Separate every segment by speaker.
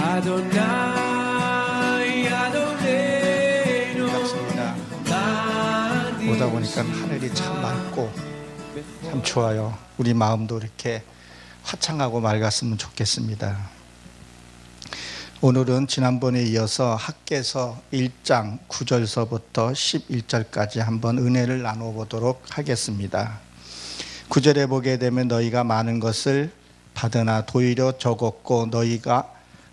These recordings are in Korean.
Speaker 1: 반갑습니다. 오다 보니까 하늘이 참 맑고 참 좋아요. 우리 마음도 이렇게 화창하고 맑았으면 좋겠습니다. 오늘은 지난번에 이어서 학개서 1장 9절서부터 11절까지 한번 은혜를 나눠보도록 하겠습니다. 9절에 보게 되면 너희가 많은 것을 받으나 도리어 적었고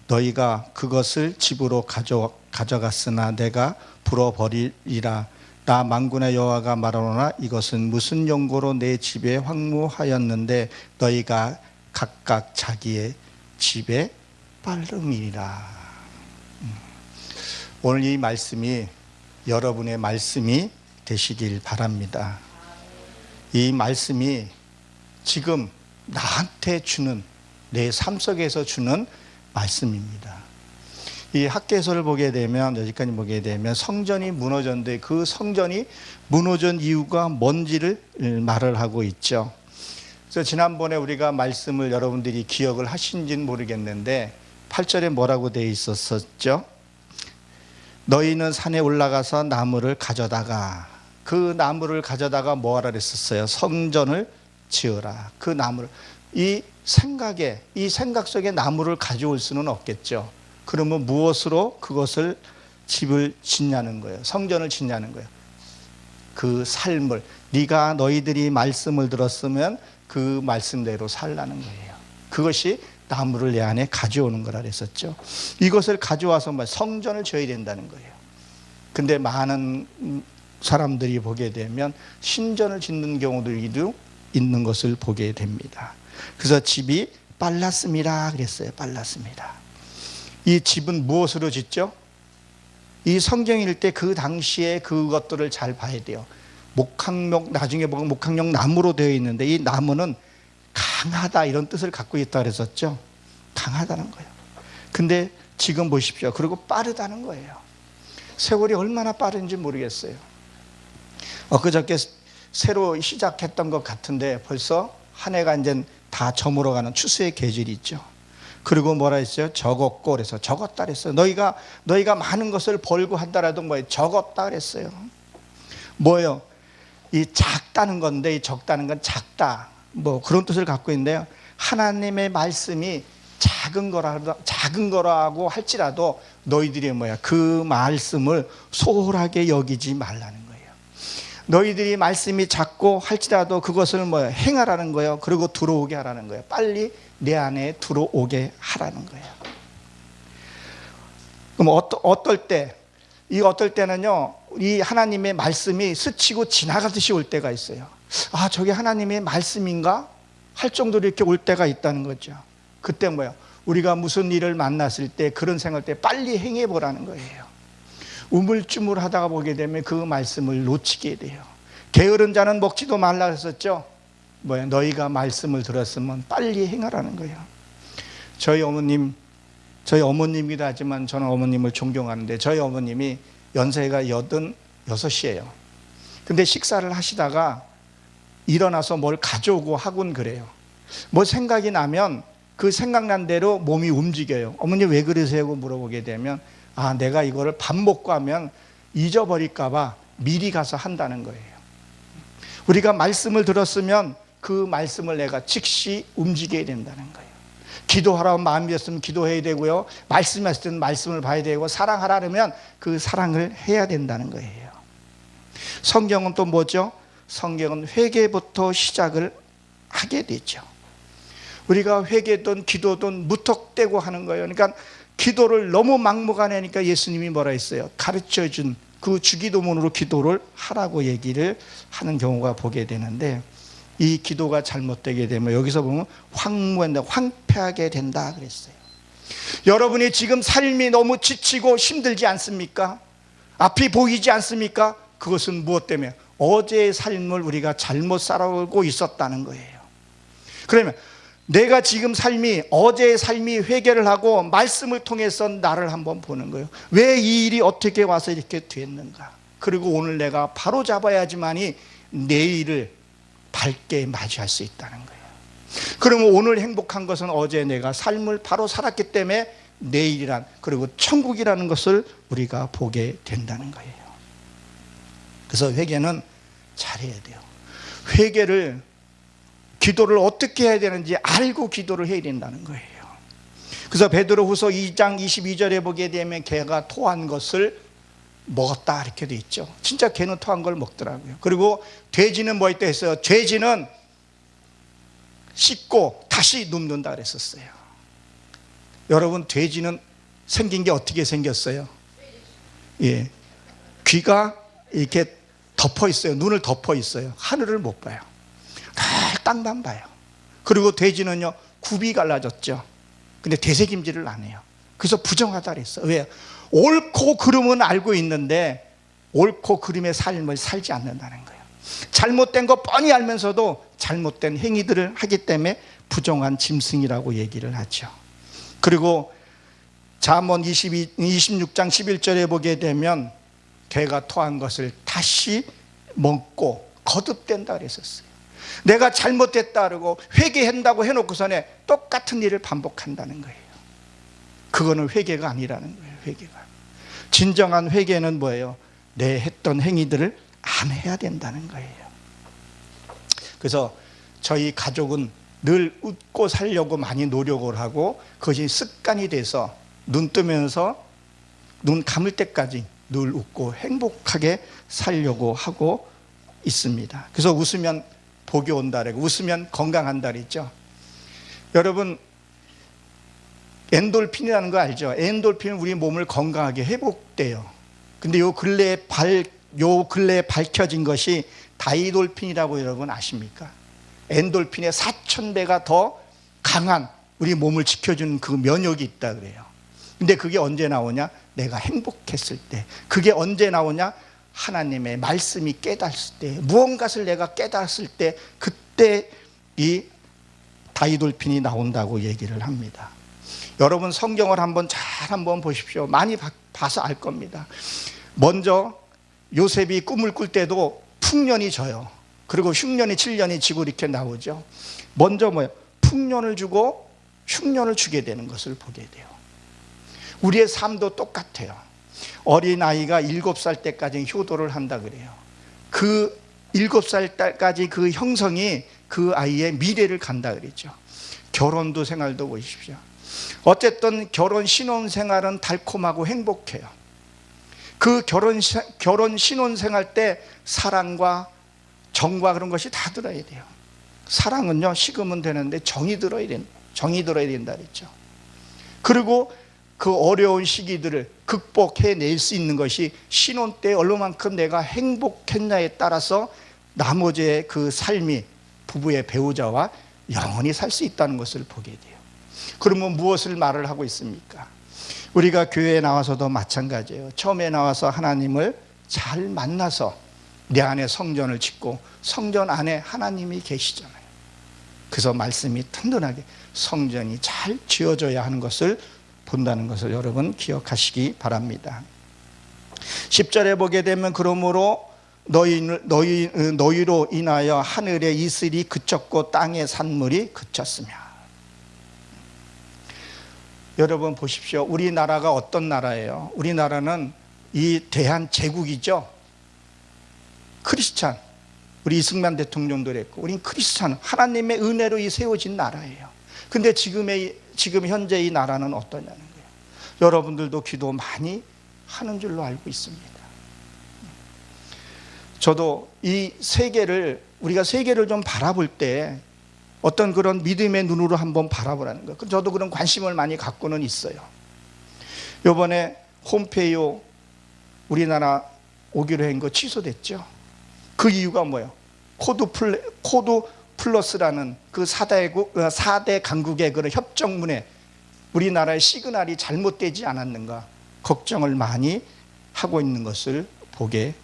Speaker 1: 너희가 그것을 집으로 가져갔으나 내가 불어버리리라. 나 만군의 여호와가 말하노라. 이것은 무슨 용고로 내 집에 황무하였는데 너희가 각각 자기의 집에 빨름이라. 오늘 이 말씀이 여러분의 말씀이 되시길 바랍니다. 이 말씀이 지금 나한테 주는, 내 삶 속에서 주는 말씀입니다. 이 학개서를 보게 되면, 여기까지 보게 되면 성전이 무너졌는데 그 성전이 무너진 이유가 뭔지를 말을 하고 있죠. 그래서 지난번에 우리가 말씀을 여러분들이 기억을 하신지는 모르겠는데 8절에 뭐라고 되어 있었죠? 너희는 산에 올라가서 나무를 가져다가, 그 나무를 가져다가 뭐하라 그랬었어요? 성전을 지어라. 그 나무를, 이 생각 속에 나무를 가져올 수는 없겠죠. 그러면 무엇으로 그것을 집을 짓냐는 거예요. 성전을 짓냐는 거예요. 그 삶을, 너희들이 말씀을 들었으면 그 말씀대로 살라는 거예요. 그것이 나무를 내 안에 가져오는 거라 그랬었죠. 이것을 가져와서 성전을 지어야 된다는 거예요. 근데 많은 사람들이 보게 되면 신전을 짓는 경우들도 있는 것을 보게 됩니다. 그래서 집이 빨랐습니다 그랬어요. 빨랐습니다. 이 집은 무엇으로 짓죠? 이 성경일 때 그 당시에 그것들을 잘 봐야 돼요. 목항목, 나중에 보면 목항목 나무로 되어 있는데 이 나무는 강하다 이런 뜻을 갖고 있다 그랬었죠. 강하다는 거예요. 근데 지금 보십시오. 그리고 빠르다는 거예요. 세월이 얼마나 빠른지 모르겠어요. 엊그저께 새로 시작했던 것 같은데 벌써 한 해가 이제 다 저물어가는 추수의 계절이 있죠. 그리고 뭐라 했어요? 적었고, 그래서 적었다 그랬어요. 너희가 많은 것을 벌고 한다라도 뭐예요? 적었다 그랬어요. 뭐예요? 이 작다는 건데, 이 적다는 건 작다, 뭐 그런 뜻을 갖고 있는데요. 하나님의 말씀이 작은 거라고 할지라도 너희들이 그 말씀을 소홀하게 여기지 말라는 거예요. 너희들이 말씀이 작고 할지라도 그것을 행하라는 거예요. 그리고 들어오게 하라는 거예요. 빨리 내 안에 들어오게 하라는 거예요. 그럼 어떨 때는요, 이 하나님의 말씀이 스치고 지나가듯이 올 때가 있어요. 아, 저게 하나님의 말씀인가? 할 정도로 이렇게 올 때가 있다는 거죠. 그때 우리가 무슨 일을 만났을 때 그런 생각할 때 빨리 행해 보라는 거예요. 우물쭈물 하다가 보게 되면 그 말씀을 놓치게 돼요. 게으른 자는 먹지도 말라 그랬었죠. 너희가 말씀을 들었으면 빨리 행하라는 거예요. 저희 어머님이기도 하지만 저는 어머님을 존경하는데, 저희 어머님이 연세가 86이에요. 근데 식사를 하시다가 일어나서 뭘 가져오고 하곤 그래요. 생각이 나면 그 생각난 대로 몸이 움직여요. 어머니 왜 그러세요? 물어보게 되면, 내가 이거를 밥 먹고 하면 잊어버릴까 봐 미리 가서 한다는 거예요. 우리가 말씀을 들었으면 그 말씀을 내가 즉시 움직여야 된다는 거예요. 기도하라고 마음이 었으면 기도해야 되고요. 말씀했을 때는 말씀을 봐야 되고, 사랑하라 그러면 그 사랑을 해야 된다는 거예요. 성경은 또 뭐죠? 성경은 회개부터 시작을 하게 되죠. 우리가 회개든 기도든 무턱대고 하는 거예요. 그러니까 기도를 너무 막무가내니까 예수님이 뭐라 했어요? 가르쳐준 그 주기도문으로 기도를 하라고 얘기를 하는 경우가 보게 되는데, 이 기도가 잘못되게 되면 여기서 보면 황폐하게 된다 그랬어요. 여러분이 지금 삶이 너무 지치고 힘들지 않습니까? 앞이 보이지 않습니까? 그것은 무엇 때문에? 어제의 삶을 우리가 잘못 살아오고 있었다는 거예요. 그러면 내가 지금 어제의 삶이 회개를 하고 말씀을 통해서 나를 한번 보는 거예요. 왜 이 일이 어떻게 와서 이렇게 됐는가? 그리고 오늘 내가 바로 잡아야지만이 내일을 밝게 맞이할 수 있다는 거예요. 그러면 오늘 행복한 것은 어제 내가 삶을 바로 살았기 때문에 내일이란, 그리고 천국이라는 것을 우리가 보게 된다는 거예요. 그래서 회개는 잘해야 돼요. 회개를, 기도를 어떻게 해야 되는지 알고 기도를 해야 된다는 거예요. 그래서 베드로후서 2장 22절에 보게 되면 개가 토한 것을 먹었다 이렇게 돼 있죠. 진짜 개는 토한 걸 먹더라고요. 그리고 돼지는 뭐 했다 했어요? 돼지는 씻고 다시 눕는다 그랬었어요. 여러분, 돼지는 생긴 게 어떻게 생겼어요? 예, 귀가 이렇게 덮어 있어요. 눈을 덮어 있어요. 하늘을 못 봐요. 땅만 봐요. 그리고 돼지는요, 굽이 갈라졌죠. 근데 되새김질을 안 해요. 그래서 부정하다 그랬어요. 왜? 옳고 그름은 알고 있는데 옳고 그름의 삶을 살지 않는다는 거예요. 잘못된 거 뻔히 알면서도 잘못된 행위들을 하기 때문에 부정한 짐승이라고 얘기를 하죠. 그리고 잠언 26장 11절에 보게 되면 개가 토한 것을 다시 먹고 거듭된다 그랬었어요. 내가 잘못됐다 그러고 회개한다고 해놓고서는 똑같은 일을 반복한다는 거예요. 그거는 회개가 아니라는 거예요. 회개가. 진정한 회개는 뭐예요? 내 했던 행위들을 안 해야 된다는 거예요. 그래서 저희 가족은 늘 웃고 살려고 많이 노력을 하고 그것이 습관이 돼서 눈 뜨면서 눈 감을 때까지 늘 웃고 행복하게 살려고 하고 있습니다. 그래서 웃으면 복이 온다 그러고 웃으면 건강한다 그랬죠. 여러분, 엔돌핀이라는 거 알죠? 엔돌핀은 우리 몸을 건강하게 회복돼요. 근데 요 근래에 밝혀진 것이 다이돌핀이라고 여러분 아십니까? 엔돌핀의 4000배가 더 강한 우리 몸을 지켜주는 그 면역이 있다 그래요. 근데 그게 언제 나오냐? 내가 행복했을 때. 그게 언제 나오냐? 하나님의 말씀이 깨달았을 때, 무언가를 내가 깨달았을 때, 그때 이 다이돌핀이 나온다고 얘기를 합니다. 여러분, 성경을 한번 보십시오. 많이 봐서 알 겁니다. 먼저 요셉이 꿈을 꿀 때도 풍년이 져요. 그리고 흉년이 7년이 지고 이렇게 나오죠. 먼저 뭐예요? 풍년을 주고 흉년을 주게 되는 것을 보게 돼요. 우리의 삶도 똑같아요. 어린아이가 7살 때까지 효도를 한다 그래요. 그 7살 때까지 그 형성이 그 아이의 미래를 간다 그랬죠. 결혼도 생활도 보십시오. 어쨌든 결혼 신혼 생활은 달콤하고 행복해요. 그 결혼 신혼 생활 때 사랑과 정과 그런 것이 다 들어야 돼요. 사랑은요, 식으면 되는데 정이 들어야 된다 그랬죠. 그리고 그 어려운 시기들을 극복해낼 수 있는 것이 신혼 때 얼마만큼 내가 행복했냐에 따라서 나머지의 그 삶이 부부의 배우자와 영원히 살 수 있다는 것을 보게 돼요. 그러면 무엇을 말을 하고 있습니까? 우리가 교회에 나와서도 마찬가지예요. 처음에 나와서 하나님을 잘 만나서 내 안에 성전을 짓고 성전 안에 하나님이 계시잖아요. 그래서 말씀이 튼튼하게 성전이 잘 지어져야 하는 것을 본다는 것을 여러분 기억하시기 바랍니다. 10절에 보게 되면 그러므로 너희로 인하여 하늘의 이슬이 그쳤고 땅의 산물이 그쳤으며. 여러분 보십시오. 우리나라가 어떤 나라예요? 우리나라는 이 대한제국이죠. 크리스찬, 우리 이승만 대통령도 그랬고 우린 크리스찬, 하나님의 은혜로 이 세워진 나라예요. 근데 지금 현재 이 나라는 어떠냐는 거예요. 여러분들도 기도 많이 하는 줄로 알고 있습니다. 저도 이 세계를, 우리가 세계를 좀 바라볼 때 어떤 그런 믿음의 눈으로 한번 바라보라는 거예요. 저도 그런 관심을 많이 갖고는 있어요. 이번에 홈페이오 우리나라 오기로 한 거 취소됐죠. 그 이유가 뭐예요? 코드 플러스라는 그 4대 강국의 그런 협정문에 우리나라의 시그널이 잘못되지 않았는가 걱정을 많이 하고 있는 것을 보게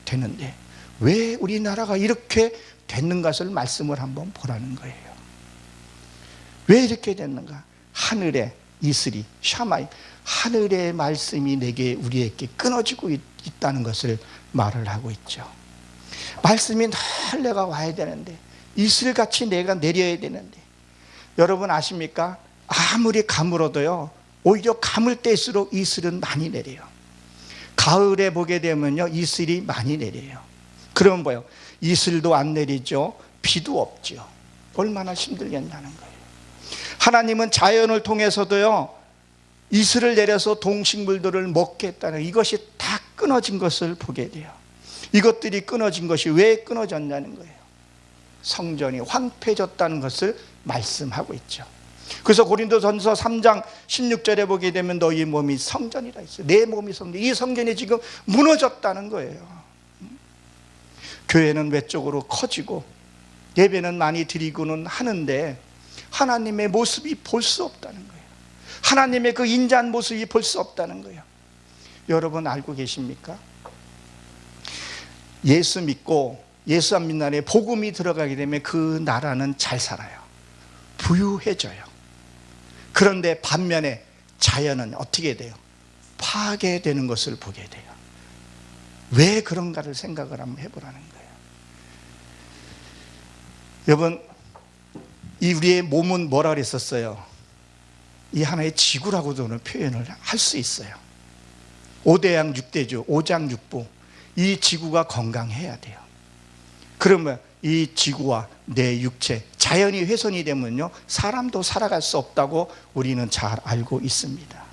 Speaker 1: 되는데, 왜 우리나라가 이렇게 됐는가를 말씀을 한번 보라는 거예요. 왜 이렇게 됐는가? 하늘의 이슬이, 샤마이, 하늘의 말씀이 우리에게 끊어지고 있다는 것을 말을 하고 있죠. 말씀이 늘 내가 와야 되는데, 이슬같이 내가 내려야 되는데, 여러분 아십니까? 아무리 가물어도요, 오히려 감을 때일수록 이슬은 많이 내려요. 가을에 보게 되면요, 이슬이 많이 내려요. 그러면 뭐예요? 이슬도 안 내리죠. 비도 없죠. 얼마나 힘들겠냐는 거예요. 하나님은 자연을 통해서도요, 이슬을 내려서 동식물들을 먹게 했다는, 이것이 다 끊어진 것을 보게 돼요. 이것들이 끊어진 것이 왜 끊어졌냐는 거예요. 성전이 황폐해졌다는 것을 말씀하고 있죠. 그래서 고린도전서 3장 16절에 보게 되면 너희 몸이 성전이라 했어요. 내 몸이 성전. 이 성전이 지금 무너졌다는 거예요. 교회는 외적으로 커지고 예배는 많이 드리고는 하는데 하나님의 모습이 볼 수 없다는 거예요. 하나님의 그 인자한 모습이 볼 수 없다는 거예요. 여러분 알고 계십니까? 예수 믿고 예수 안 믿는 나라에 복음이 들어가게 되면 그 나라는 잘 살아요. 부유해져요. 그런데 반면에 자연은 어떻게 돼요? 파괴되는 것을 보게 돼요. 왜 그런가를 생각을 한번 해보라는 거예요. 여러분, 이 우리의 몸은 뭐라 그랬었어요? 이 하나의 지구라고도 표현을 할 수 있어요. 5대양 6대주, 5장 6부. 이 지구가 건강해야 돼요. 그러면 이 지구와 내 육체, 자연이 훼손이 되면요, 사람도 살아갈 수 없다고 우리는 잘 알고 있습니다.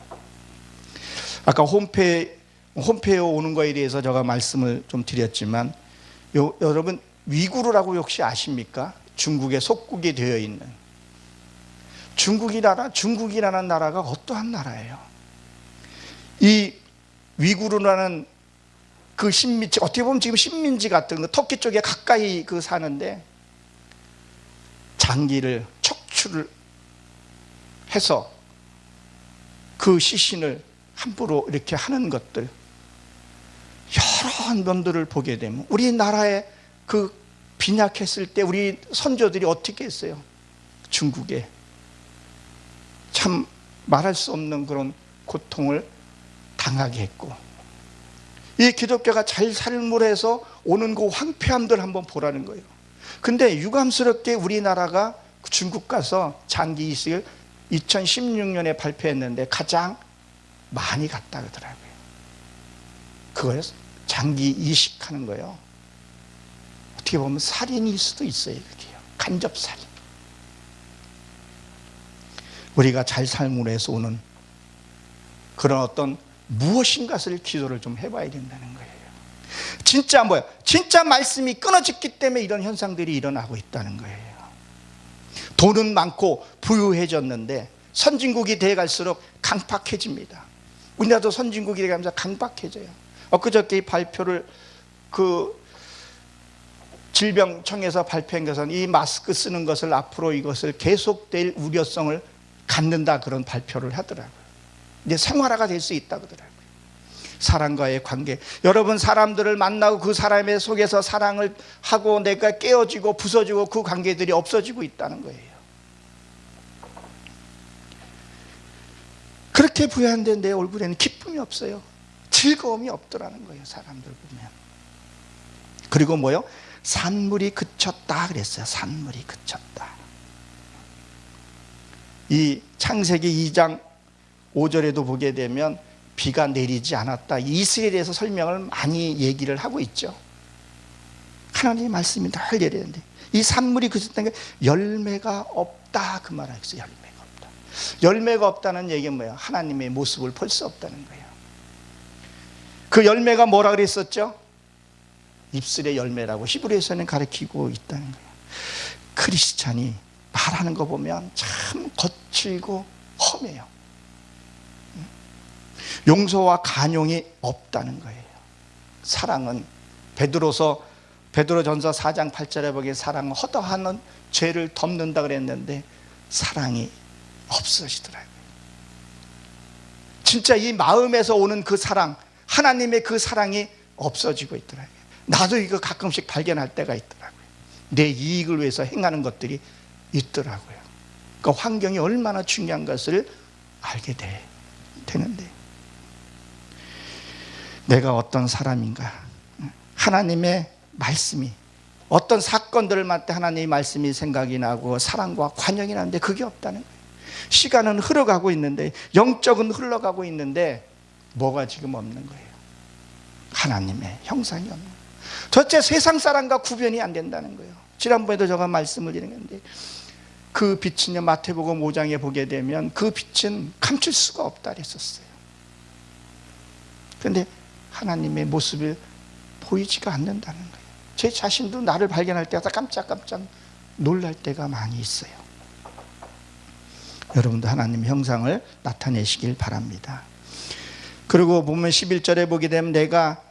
Speaker 1: 아까 홈페이에 오는 거에 대해서 제가 말씀을 좀 드렸지만, 여러분 위구르라고 혹시 아십니까? 중국에 속국이 되어 있는 중국이라는 나라가 어떠한 나라예요? 이 위구르라는 그 식민지, 어떻게 보면 지금 식민지 같은 거, 터키 쪽에 가까이 사는데 장기를 척추를 해서 그 시신을 함부로 이렇게 하는 것들, 여러 면들을 보게 되면 우리나라에 그 빈약했을 때 우리 선조들이 어떻게 했어요? 중국에 참 말할 수 없는 그런 고통을 당하게 했고, 이 기독교가 잘 삶을 해서 오는 그 황폐함들 한번 보라는 거예요. 근데 유감스럽게 우리나라가 중국 가서 장기 이식을 2016년에 발표했는데 가장 많이 갔다 그러더라고요. 그걸 장기 이식하는 거예요. 어떻게 보면 살인일 수도 있어요. 그게요. 간접살인. 우리가 잘 삶으로 해서 오는 그런 어떤 무엇인가를 기도를 좀 해봐야 된다는 거예요. 진짜 뭐예요? 진짜 말씀이 끊어졌기 때문에 이런 현상들이 일어나고 있다는 거예요. 돈은 많고 부유해졌는데 선진국이 돼갈수록 강팍해집니다. 우리나라도 선진국이 돼가면서 강팍해져요. 엊그저께 발표를 질병청에서 발표한 것은 이 마스크 쓰는 것을 앞으로 이것을 계속될 우려성을 갖는다, 그런 발표를 하더라고요. 이제 생활화가 될 수 있다고 하더라고요. 사람과의 관계, 여러분 사람들을 만나고 그 사람의 속에서 사랑을 하고 내가 깨어지고 부서지고 그 관계들이 없어지고 있다는 거예요. 그렇게 부여한데 내 얼굴에는 기쁨이 없어요. 즐거움이 없더라는 거예요. 사람들 보면. 그리고 뭐요? 산물이 그쳤다 그랬어요. 산물이 그쳤다. 이 창세기 2장 5절에도 보게 되면 비가 내리지 않았다, 이슬에 대해서 설명을 많이 얘기를 하고 있죠. 하나님의 말씀이 다 해결되는데 이 산물이 그쳤다는 게 열매가 없다, 그 말을 했어요. 열매가 없다. 열매가 없다는 얘기는 뭐예요? 하나님의 모습을 볼 수 없다는 거예요. 그 열매가 뭐라 그랬었죠? 입술의 열매라고 히브리서는 가르치고 있다는 거예요. 크리스찬이 말하는 거 보면 참 거칠고 험해요. 용서와 간용이 없다는 거예요. 사랑은 베드로전서 4장 8절에 보기에 사랑은 허다한 죄를 덮는다 그랬는데 사랑이 없어지더라고요. 진짜 이 마음에서 오는 그 사랑, 하나님의 그 사랑이 없어지고 있더라고요. 나도 이거 가끔씩 발견할 때가 있더라고요. 내 이익을 위해서 행하는 것들이 있더라고요. 그 환경이 얼마나 중요한 것을 알게 되는데, 내가 어떤 사람인가, 하나님의 말씀이, 어떤 사건들을 맞때 하나님의 말씀이 생각이 나고 사랑과 관용이 나는데 그게 없다는 거예요. 시간은 흘러가고 있는데, 영적은 흘러가고 있는데 뭐가 지금 없는 거예요? 하나님의 형상이 없는 거예요. 도대체 세상 사람과 구별이 안 된다는 거예요. 지난번에도 제가 말씀을 드린 건데, 그 빛은요, 마태복음 5장에 보게 되면 그 빛은 감출 수가 없다 그랬었어요. 그런데 하나님의 모습이 보이지가 않는다는 거예요. 제 자신도 나를 발견할 때마다 깜짝깜짝 놀랄 때가 많이 있어요. 여러분도 하나님의 형상을 나타내시길 바랍니다. 그리고 보면 11절에 보게 되면 내가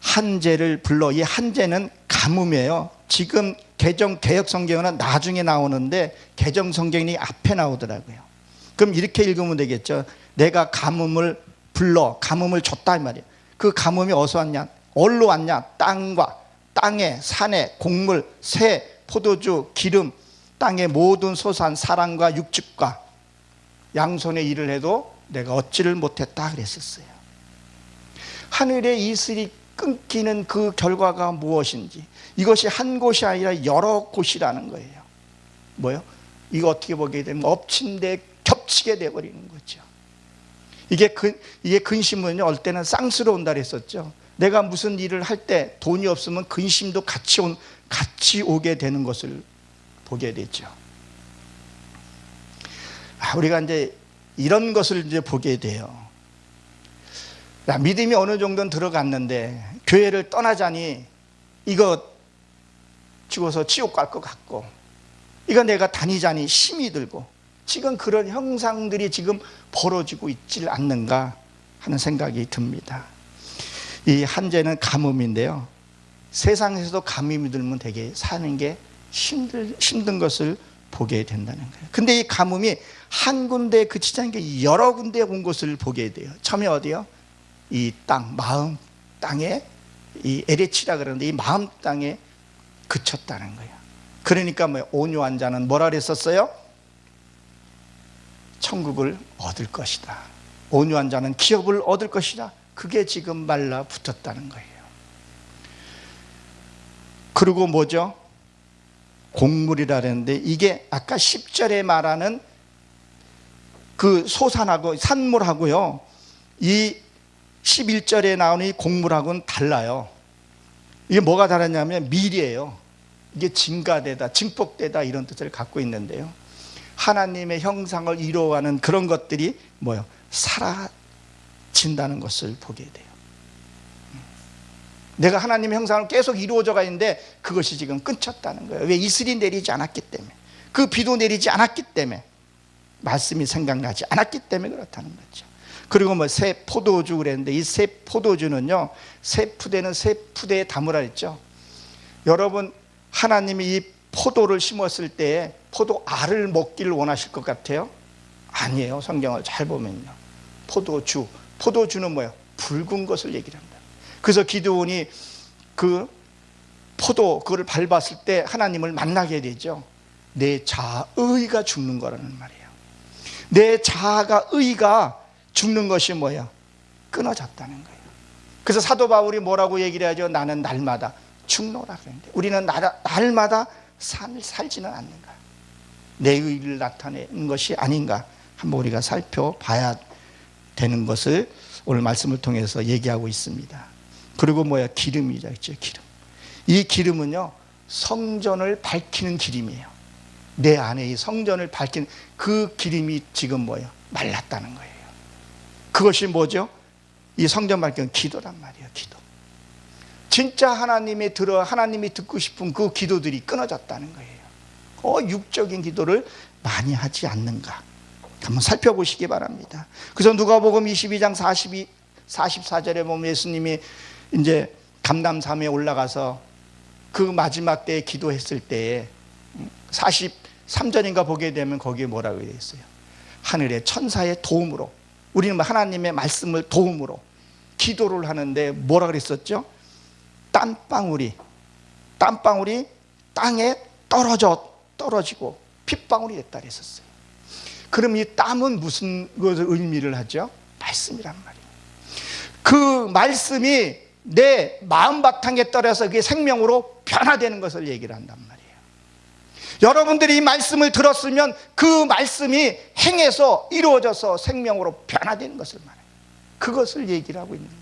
Speaker 1: 한재를 불러, 이 한재는 가뭄이에요. 지금 개역 성경은 나중에 나오는데 개정 성경이 앞에 나오더라고요. 그럼 이렇게 읽으면 되겠죠. 내가 가뭄을 불러, 가뭄을 줬다 이 말이에요. 그 가뭄이 어디서 왔냐? 어디로 왔냐? 땅에, 산에, 곡물, 새, 포도주, 기름, 땅의 모든 소산, 사람과 육축과 양손의 일을 해도 내가 얻지를 못했다 그랬었어요. 하늘의 이슬이 끊기는 그 결과가 무엇인지, 이것이 한 곳이 아니라 여러 곳이라는 거예요. 뭐요? 이거 어떻게 보게 되면 엎친 데 겹치게 돼버리는 거죠. 이게 근심은요, 어떨 때는 쌍수로 온다 그랬었죠. 내가 무슨 일을 할 때 돈이 없으면 근심도 같이 오게 되는 것을 보게 되죠. 우리가 이제 이런 것을 이제 보게 돼요. 믿음이 어느 정도는 들어갔는데 교회를 떠나자니 이거 죽어서 지옥 갈 것 같고, 이거 내가 다니자니 힘이 들고, 지금 그런 형상들이 지금 벌어지고 있질 않는가 하는 생각이 듭니다. 이 한재는 가뭄인데요, 세상에서도 가뭄이 들면 되게 사는 게 힘든 것을 보게 된다는 거예요. 근데 이 가뭄이 한 군데에 그치지 않은 게 여러 군데에 온 것을 보게 돼요. 처음에 어디요? 이 땅, 마음 땅에, 이 에레치라 그러는데 이 마음 땅에 그쳤다는 거예요. 그러니까 온유한 자는 뭐라 그랬었어요? 천국을 얻을 것이다. 온유한 자는 기업을 얻을 것이다. 그게 지금 말라 붙었다는 거예요. 그리고 뭐죠? 곡물이라 그랬는데, 이게 아까 10절에 말하는 그 소산하고 산물하고요, 이 11절에 나오는 이 곡물하고는 달라요. 이게 뭐가 다르냐면 밀이에요. 이게 증가되다, 증폭되다 이런 뜻을 갖고 있는데요, 하나님의 형상을 이루어가는 그런 것들이 뭐예요? 사라진다는 것을 보게 돼요. 내가 하나님의 형상을 계속 이루어져가 있는데 그것이 지금 끊겼다는 거예요. 왜? 이슬이 내리지 않았기 때문에, 그 비도 내리지 않았기 때문에, 말씀이 생각나지 않았기 때문에 그렇다는 거죠. 그리고 새 포도주 그랬는데, 이 새 포도주는요, 새 푸대에 담으라 했죠. 여러분, 하나님이 이 포도를 심었을 때 포도 알을 먹기를 원하실 것 같아요? 아니에요. 성경을 잘 보면요, 포도주는 뭐예요? 붉은 것을 얘기를 합니다. 그래서 기드온이 그 포도 그거를 밟았을 때 하나님을 만나게 되죠. 내 자아 의가 죽는 거라는 말이에요. 내 자아가 의가 죽는 것이 뭐예요? 끊어졌다는 거예요. 그래서 사도 바울이 뭐라고 얘기를 하죠? 나는 날마다 죽노라 그랬는데, 우리는 날마다 삶을 살지는 않는가? 내 의를 나타내는 것이 아닌가? 한번 우리가 살펴봐야 되는 것을 오늘 말씀을 통해서 얘기하고 있습니다. 그리고 기름이죠. 기름. 이 기름은요, 성전을 밝히는 기름이에요. 내 안에 이 성전을 밝히는 그 기름이 지금 말랐다는 거예요. 그것이 뭐죠? 이 성전 밝히는 기도란 말이에요. 기도. 진짜 하나님이 듣고 싶은 그 기도들이 끊어졌다는 거예요. 육적인 기도를 많이 하지 않는가? 한번 살펴보시기 바랍니다. 그래서 누가복음 22장 44절에 보면 예수님이 이제 감람산에 올라가서 그 마지막 때에 기도했을 때에 43절인가 보게 되면 거기에 뭐라고 되어 있어요? 하늘의 천사의 도움으로, 우리는 하나님의 말씀을 도움으로 기도를 하는데 뭐라 그랬었죠? 땀방울이 땅에 떨어지고 핏방울이 됐다 그랬었어요. 그럼 이 땀은 무슨 것을 의미를 하죠? 말씀이란 말이에요. 그 말씀이 내 마음 바탕에 떨어져서 그게 생명으로 변화되는 것을 얘기를 한단 말이에요. 여러분들이 이 말씀을 들었으면 그 말씀이 행해서 이루어져서 생명으로 변화되는 것을 말해요. 그것을 얘기를 하고 있는 거예요.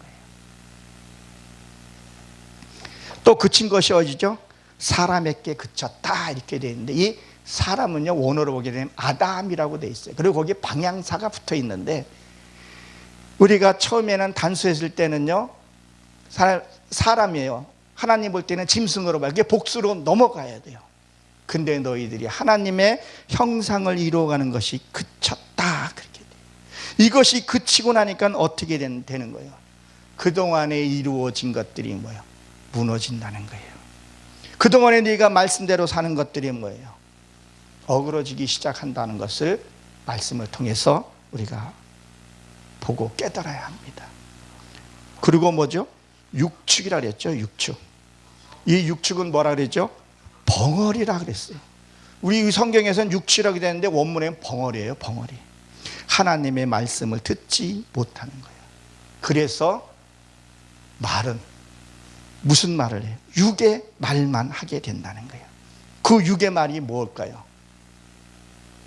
Speaker 1: 또 그친 것이 어디죠? 사람에게 그쳤다 이렇게 되어 있는데, 이 사람은요 원어로 보게 되면 아담이라고 되어 있어요. 그리고 거기에 방향사가 붙어 있는데, 우리가 처음에는 단수했을 때는요 사람이에요. 하나님 볼 때는 짐승으로 봐요. 그게 복수로 넘어가야 돼요. 근데 너희들이 하나님의 형상을 이루어가는 것이 그쳤다 그렇게 돼요. 이것이 그치고 나니까 어떻게 되는 거예요? 그동안에 이루어진 것들이 뭐예요? 무너진다는 거예요. 그동안에 네가 말씀대로 사는 것들이 뭐예요? 어그러지기 시작한다는 것을 말씀을 통해서 우리가 보고 깨달아야 합니다. 그리고 뭐죠? 육축이라 그랬죠. 육축. 이 육축은 뭐라 그랬죠? 벙어리라 그랬어요. 우리 성경에서는 육축이라고 되는데 원문에는 벙어리예요. 벙어리. 하나님의 말씀을 듣지 못하는 거예요. 그래서 말은 무슨 말을 해요? 육의 말만 하게 된다는 거예요. 그 육의 말이 뭘까요?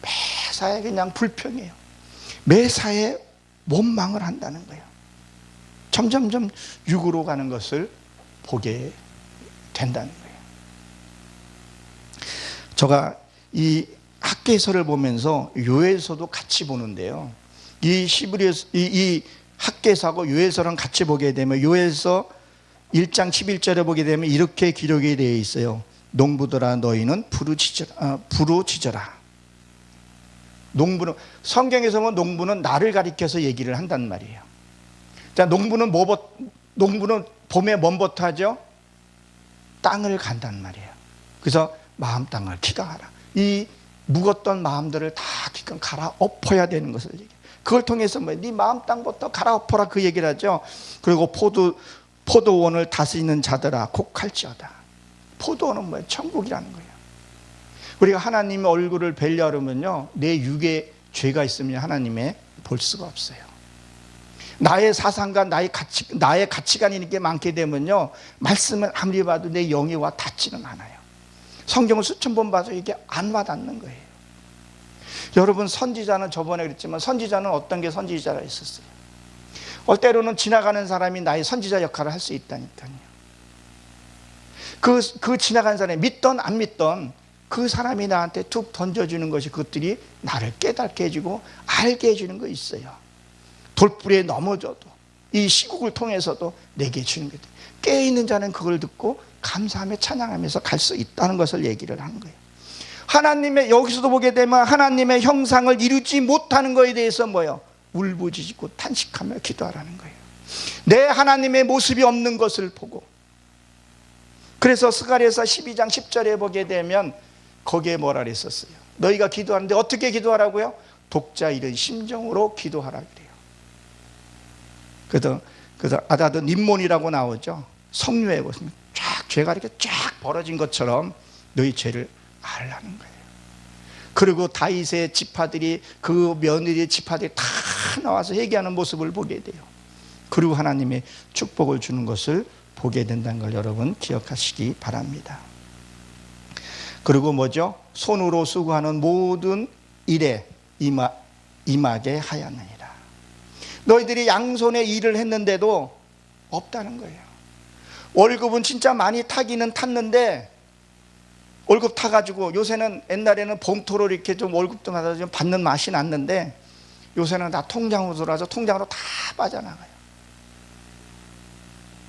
Speaker 1: 매사에 그냥 불평해요. 매사에 원망을 한다는 거예요. 점점점 육으로 가는 것을 보게 된다는 거예요. 제가 이 학개서를 보면서 요엘서도 같이 보는데요, 이 히브리서 이 학개서하고 요엘서랑 같이 보게 되면 요엘서 1장 11절에 보게 되면 이렇게 기록이 되어 있어요. 농부들아 너희는 부르짖어라. 농부는, 성경에서 보면 농부는 나를 가리켜서 얘기를 한단 말이에요. 자, 농부는 봄에 뭔부터 하죠? 땅을 간단 말이에요. 그래서 마음 땅을 기강하라. 이 묵었던 마음들을 다 기강 갈아엎어야 되는 것을 얘기해요. 그걸 통해서 네 마음 땅부터 갈아엎어라 그 얘기를 하죠. 그리고 포도원을 다스리는 자들아 곡할지어다. 포도원은 뭐예요? 천국이라는 거예요. 우리가 하나님의 얼굴을 뵈려면요, 내 육에 죄가 있으면 하나님의 볼 수가 없어요. 나의 사상과 나의 가치관이 이렇게 많게 되면요, 말씀을 아무리 봐도 내 영이 와 닿지는 않아요. 성경을 수천 번 봐서 이게 안 와닿는 거예요. 여러분, 선지자는 저번에 그랬지만 선지자는 어떤 게 선지자가 있었어요? 때로는 지나가는 사람이 나의 선지자 역할을 할 수 있다니까요. 그 지나가는 사람이 믿던 안 믿던 그 사람이 나한테 툭 던져주는 것이, 그것들이 나를 깨닫게 해주고 알게 해주는 거 있어요. 돌부리에 넘어져도 이 시국을 통해서도 내게 주는 거예요. 깨어있는 자는 그걸 듣고 감사하며 찬양하면서 갈 수 있다는 것을 얘기를 하는 거예요. 하나님의, 여기서도 보게 되면 하나님의 형상을 이루지 못하는 것에 대해서 뭐예요? 울부짖고 탄식하며 기도하라는 거예요. 내 하나님의 모습이 없는 것을 보고. 그래서 스가랴서 12장 10절에 보게 되면 거기에 뭐라 그랬었어요? 너희가 기도하는데 어떻게 기도하라고요? 독자 이른 심정으로 기도하라 그래요. 그래서 아다드 님몬이라고 나오죠. 성류에 보시면 쫙 죄가 이렇게 쫙 벌어진 것처럼 너희 죄를 알라는 거예요. 그리고 다윗의 지파들이, 그 며느리의 지파들이 다 나와서 회개하는 모습을 보게 돼요. 그리고 하나님의 축복을 주는 것을 보게 된다는 걸 여러분 기억하시기 바랍니다. 그리고 뭐죠? 손으로 수고하는 모든 일에 임하게 하였느니라. 너희들이 양손에 일을 했는데도 없다는 거예요. 월급은 진짜 많이 타기는 탔는데, 월급 타가지고, 요새는 옛날에는 봉투로 이렇게 좀 월급도 받아서 좀 받는 맛이 났는데, 요새는 다 통장으로 들어와서 통장으로 다 빠져나가요.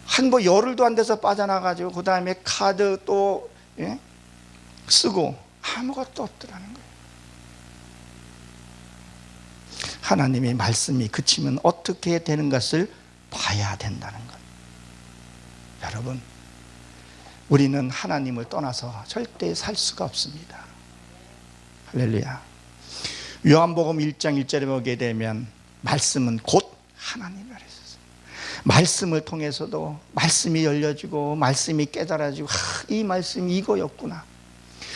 Speaker 1: 한 열흘도 안 돼서 빠져나가지고, 그 다음에 카드 또 쓰고 아무것도 없더라는 거예요. 하나님의 말씀이 그치면 어떻게 되는 것을 봐야 된다는 것. 여러분, 우리는 하나님을 떠나서 절대 살 수가 없습니다. 할렐루야. 요한복음 1장 1절에 보게 되면 말씀은 곧 하나님이라 했었어요. 말씀을 통해서도 말씀이 열려지고 말씀이 깨달아지고, 이 말씀이 이거였구나.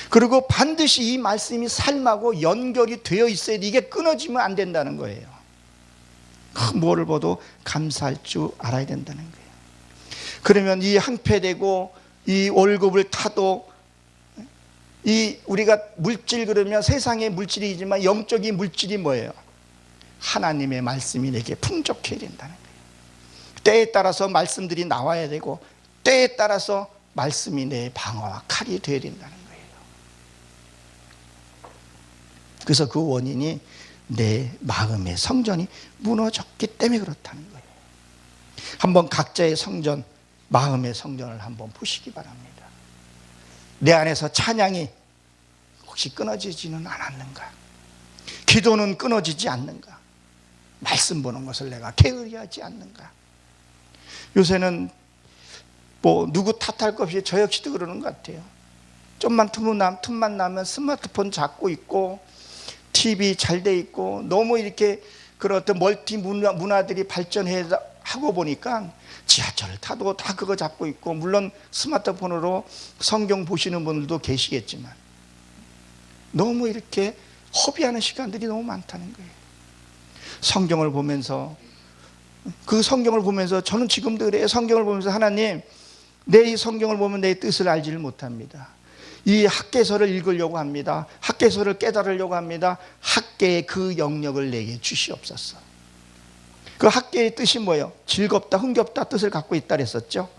Speaker 1: 그리고 반드시 이 말씀이 삶하고 연결이 되어 있어야 돼. 이게 끊어지면 안 된다는 거예요. 뭐를 봐도 감사할 줄 알아야 된다는 거예요. 그러면 이 한패되고 이 월급을 타도 이 우리가 물질 그러면 세상의 물질이지만 영적인 물질이 뭐예요? 하나님의 말씀이 내게 풍족해야 된다는 거예요. 때에 따라서 말씀들이 나와야 되고 때에 따라서 말씀이 내 방어와 칼이 되어야 된다는 거예요. 그래서 그 원인이 내 마음의 성전이 무너졌기 때문에 그렇다는 거예요. 한번 각자의 성전, 마음의 성전을 한번 보시기 바랍니다. 내 안에서 찬양이 혹시 끊어지지는 않았는가? 기도는 끊어지지 않는가? 말씀 보는 것을 내가 게으리하지 않는가? 요새는 뭐 누구 탓할 것 없이 저 역시도 그러는 것 같아요. 좀만 틈만 나면 스마트폰 잡고 있고 TV 잘 돼 있고 너무 이렇게 그런 어떤 멀티 문화들이 발전하고 보니까 지하철을 타도 다 그거 잡고 있고, 물론 스마트폰으로 성경 보시는 분들도 계시겠지만 너무 이렇게 허비하는 시간들이 너무 많다는 거예요. 성경을 보면서 저는 지금도 그래요. 성경을 보면서 하나님, 내 이 성경을 보면 내 뜻을 알지를 못합니다. 이 학개서를 읽으려고 합니다. 학개서를 깨달으려고 합니다. 학개의 그 영역을 내게 주시옵소서. 그 학개의 뜻이 뭐예요? 즐겁다, 흥겹다 뜻을 갖고 있다 그랬었죠.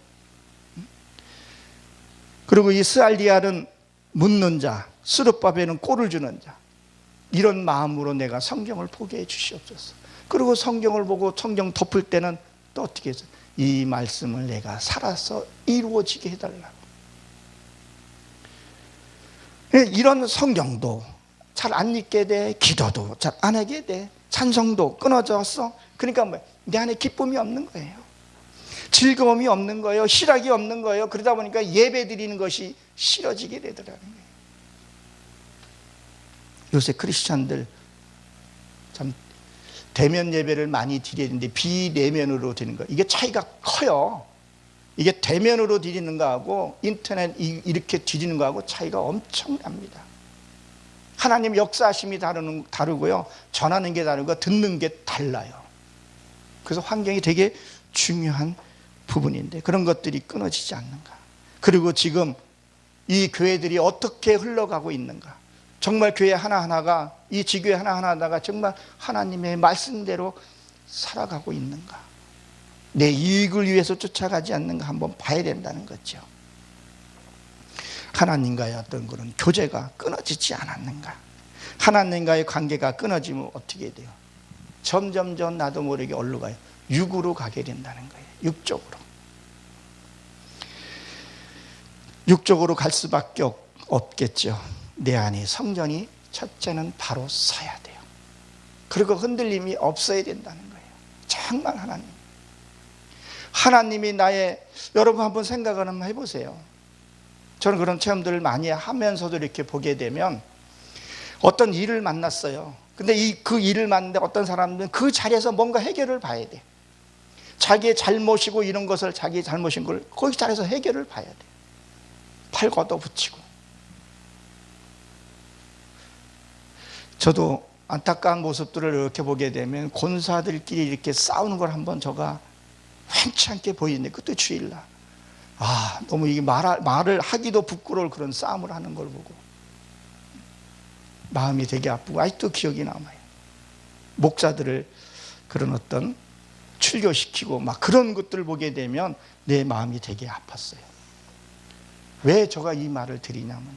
Speaker 1: 그리고 이 스알디알은 묻는 자, 스룹바벨은 꼴을 주는 자. 이런 마음으로 내가 성경을 보게 해 주시옵소서. 그리고 성경을 보고 성경 덮을 때는 또 어떻게 해서 이 말씀을 내가 살아서 이루어지게 해달라고. 이런 성경도 잘 안 읽게 돼, 기도도 잘 안 하게 돼, 찬송도 끊어졌어. 그러니까 뭐야? 내 안에 기쁨이 없는 거예요. 즐거움이 없는 거예요. 희락이 없는 거예요. 그러다 보니까 예배 드리는 것이 싫어지게 되더라는 거예요. 요새 크리스찬들 참 대면 예배를 많이 드려야 되는데 비대면으로 드리는 거, 이게 차이가 커요. 이게 대면으로 드리는 거하고 인터넷 이렇게 드리는 거하고 차이가 엄청납니다. 하나님 역사하심이 다르고요, 전하는 게 다르고 듣는 게 달라요. 그래서 환경이 되게 중요한 부분인데 그런 것들이 끊어지지 않는가? 그리고 지금 이 교회들이 어떻게 흘러가고 있는가? 정말 교회 하나하나가, 이 지교회 하나하나가 정말 하나님의 말씀대로 살아가고 있는가? 내 이익을 위해서 쫓아가지 않는가 한번 봐야 된다는 거죠. 하나님과의 어떤 그런 교제가 끊어지지 않았는가? 하나님과의 관계가 끊어지면 어떻게 돼요? 점점 나도 모르게 어디로 가요? 육으로 가게 된다는 거예요. 육적으로 갈 수밖에 없겠죠. 내 안에 성전이 첫째는 바로 서야 돼요. 그리고 흔들림이 없어야 된다는 거예요. 정말 하나님이 여러분 한번 생각을 한번 해보세요. 저는 그런 체험들을 많이 하면서도 이렇게 보게 되면 어떤 일을 만났어요. 근데 그 일을 만났는데 어떤 사람들은 그 자리에서 뭔가 해결을 봐야 돼. 자기의 잘못이고 이런 것을, 자기의 잘못인 걸 거기 자리에서 해결을 봐야 돼. 팔 걷어붙이고. 저도 안타까운 모습들을 이렇게 보게 되면 권사들끼리 이렇게 싸우는 걸 한번 제가 흔치 않게 보이는데, 그때 주일날 너무 이게 말을 하기도 부끄러울 그런 싸움을 하는 걸 보고 마음이 되게 아프고 아직도 기억이 남아요. 목사들을 그런 어떤 출교시키고 막 그런 것들을 보게 되면 내 마음이 되게 아팠어요. 왜 제가 이 말을 드리냐면,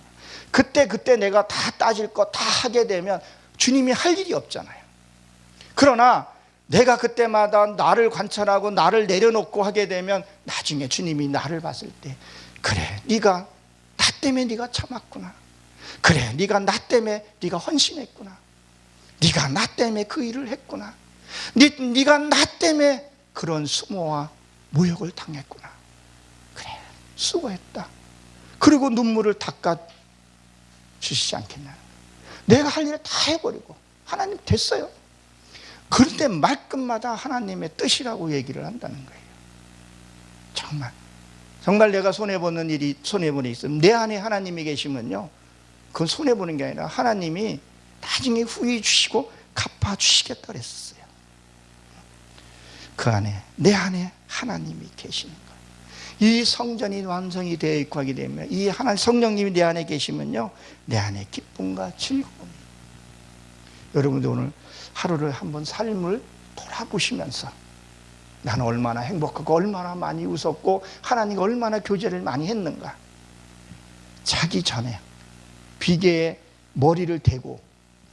Speaker 1: 그때 내가 다 따질 거 다 하게 되면 주님이 할 일이 없잖아요. 그러나 내가 그때마다 나를 관찰하고 나를 내려놓고 하게 되면 나중에 주님이 나를 봤을 때, 그래, 네가 나 때문에 네가 참았구나. 그래, 네가 나 때문에 네가 헌신했구나. 네가 나 때문에 그 일을 했구나. 네가 나 때문에 그런 수모와 모욕을 당했구나. 그래, 수고했다. 그리고 눈물을 닦아 주시지 않겠나. 내가 할 일을 다 해버리고 하나님 됐어요. 그런데 말끝마다 하나님의 뜻이라고 얘기를 한다는 거예요. 정말 내가 손해보는 일이 있으면 내 안에 하나님이 계시면요, 그건 손해보는 게 아니라 하나님이 나중에 후히 주시고 갚아주시겠다 그랬었어요. 그 안에, 내 안에 하나님이 계시는 거예요. 이 성전이 완성이 되어 있고 하게 되면 이 하나님 성령님이 내 안에 계시면요, 내 안에 기쁨과 즐거움이. 여러분들 오늘 하루를 한번 삶을 돌아보시면서 나는 얼마나 행복하고 얼마나 많이 웃었고 하나님과 얼마나 교제를 많이 했는가. 자기 전에 비계에 머리를 대고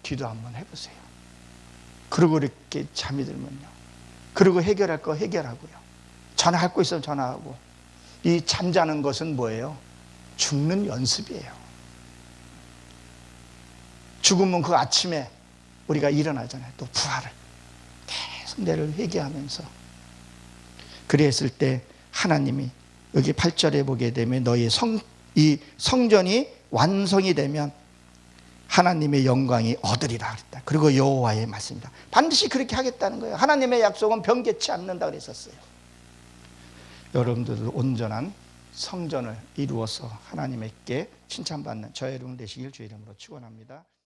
Speaker 1: 기도 한번 해보세요. 그리고 이렇게 잠이 들면요, 그리고 해결할 거 해결하고요, 전화할 거 있으면 전화하고. 이 잠자는 것은 뭐예요? 죽는 연습이에요. 죽으면 그 아침에 우리가 일어나잖아요. 또 부활을 계속 내를 회개하면서. 그랬을 때 하나님이 여기 8절에 보게 되면 너희 이 성전이 완성이 되면 하나님의 영광이 얻으리라 그랬다. 그리고 여호와의 말씀이다. 반드시 그렇게 하겠다는 거예요. 하나님의 약속은 변개치 않는다 그랬었어요. 여러분들도 온전한 성전을 이루어서 하나님께 칭찬받는 저의 여러분 되시길 주의 이름으로 축원합니다.